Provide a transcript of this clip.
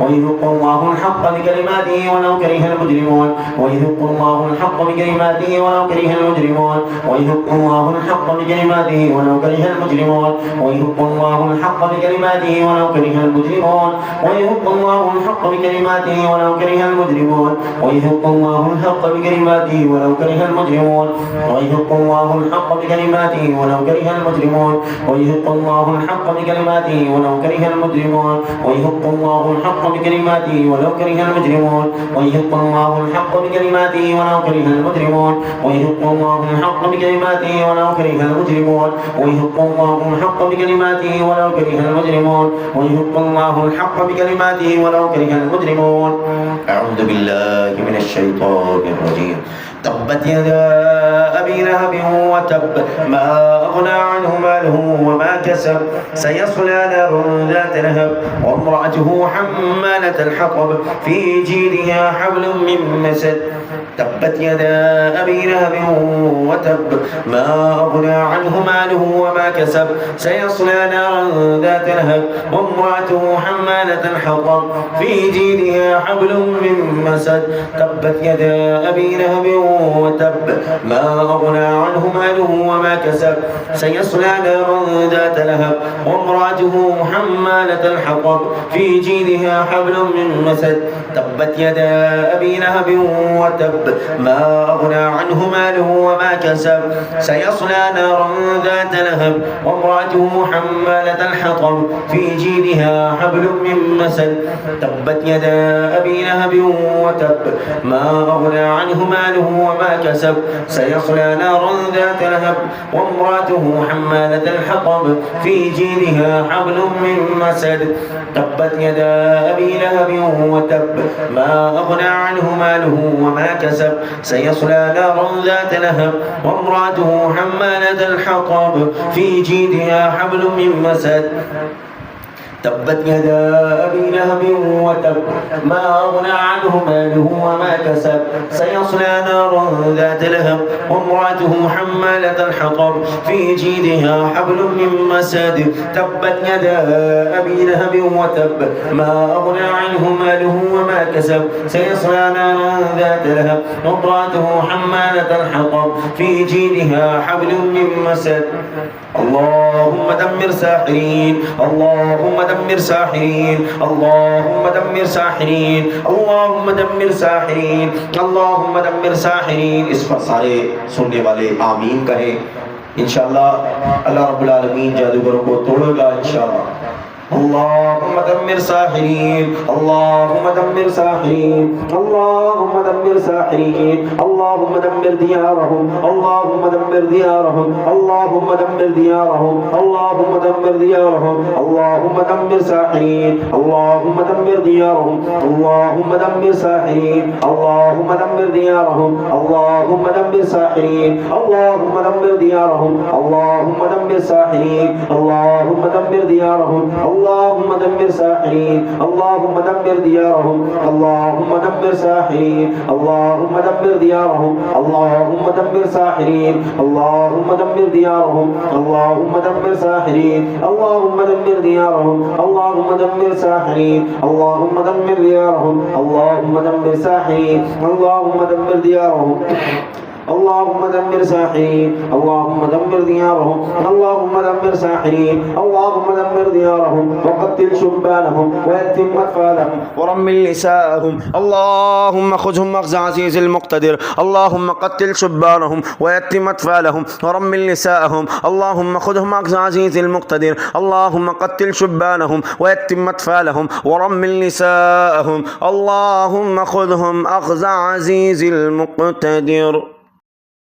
ويحق الله الحق بكلماته ولو كره المجرمون ويحق الله الحق بكلماته ولو كره المجرمون ويحق الله الحق بكلماته ولو كره المجرمون ويحق الله الحق بكلماته ولو كره المجرمون ويحق الله الحق بكلماته ولو كره المجرمون ويحق الله الحق بكلماته ولو كره المجرمون ويحق الله الحق بكلماته ولو كره المجرمون ويحق الله الحق بكلماته ولو كره المجرمون ويحق الله الحق بكلماته ولو كره المجرمون ويحق الله الحق بكلماته ولو كره المجرمون ويحق الله الحق بكلماته ولو كره المجرمون ويحق الله الحق بكلماته ولو كره المجرمون ويحق الله الحق بكلماته ولو كره المجرمون. أعوذ بالله من الشيطان الرجيم. تبت يدا أبي لهب وتب ما أغنى عنه ماله وما كسب سيصلى نارا ذات لهب وامرأته حمالة الحطب في جيدها حبل من مسد. تبت يدا أبي لهب وتب ما أغنى عنه ماله وما كسب سيصلى نارا ذات لهب وامرأته حمالة الحطب في جيدها حبل من مسد. تبت يدا أبي لهب وتب ما أغنى عنه ماله وما كسب سيصلى نارا ذات لهب وامرأته حمالة الحطب في جيدها حبل من مسد. تبت يدا أبي لهب وتب ما أغنى عنه ماله وما كسب سيصلى نارا ذات لهب وامرأته حمالة الحطب في جيدها حبل من مسد. تبت يدا أبي لهب وتب ما أغنى عنه ماله وما كسب سيصلى نارا ذات لهب وامرأته حمالة الحطب في جيدها حبل من مسد. تبت يدا أبي لهب وتب ما أغنى عنه ماله وما كسب سيصلى نارا ذات لهب وامرأته حمالة الحطب في جيدها حبل من مسد. تبت يدا أبي لهب وتب ما أغنى عنه ماله وما كسب سيصلى نارا ذات لهب وامرأته حمالة الحطب في جيدها حبل من مسد. تبت يدا أبي لهب وتب ما أغنى عنه ماله وما كسب سيصلى نارا ذات لهب وامرأته حمالة الحطب في جيدها حبل من مسد. اللهم دمر ساحرين اللهم دمر ساحرين اللهم دمر ساحرين اللهم دمر ساحرين اللهم دمر ساحرين. इस पर सारे सुनने वाले आमीन कहें. इंशाअल्लाह अल्लाह रब्बुल आलमीन जादूगरों को तोड़ेगा इंशाअल्लाह. اللهم دمر ساحرين اللهم دمر ساحرين اللهم دمر ساحرين اللهم دمر ديارهم اللهم دمر ديارهم اللهم دمر ديارهم اللهم دمر ديارهم اللهم دمر ساحرين اللهم دمر ديارهم اللهم دمر ساحرين اللهم دمر ديارهم اللهم دمر ساحرين اللهم دمر ديارهم اللهم دمر ساحرين اللهم دمر ديارهم اللهم دمر ساحرين اللهم دمر ديارهم اللهم دمر ساحرين اللهم دمر ديارهم اللهم دمر ساحرين اللهم دمر ديارهم اللهم دمر ساحرين اللهم دمر ديارهم اللهم دمر ساحرين اللهم دمر ديارهم اللهم دمر ساحرين اللهم دمر ديارهم اللهم دمر ساحرين اللهم دمر ديارهم اللهم دمر ساحرين اللهم دمر ديارهم وقتل شبانهم ويتم أطفالهم ورمل نساءهم اللهم خذهم أخذ عزيز المقتدر اللهم قتل شبانهم ويتم أطفالهم ورمل نساءهم اللهم خذهم أخذ عزيز المقتدر اللهم قتل شبانهم ويتم أطفالهم ورمل نساءهم اللهم خذهم أخذ عزيز المقتدر.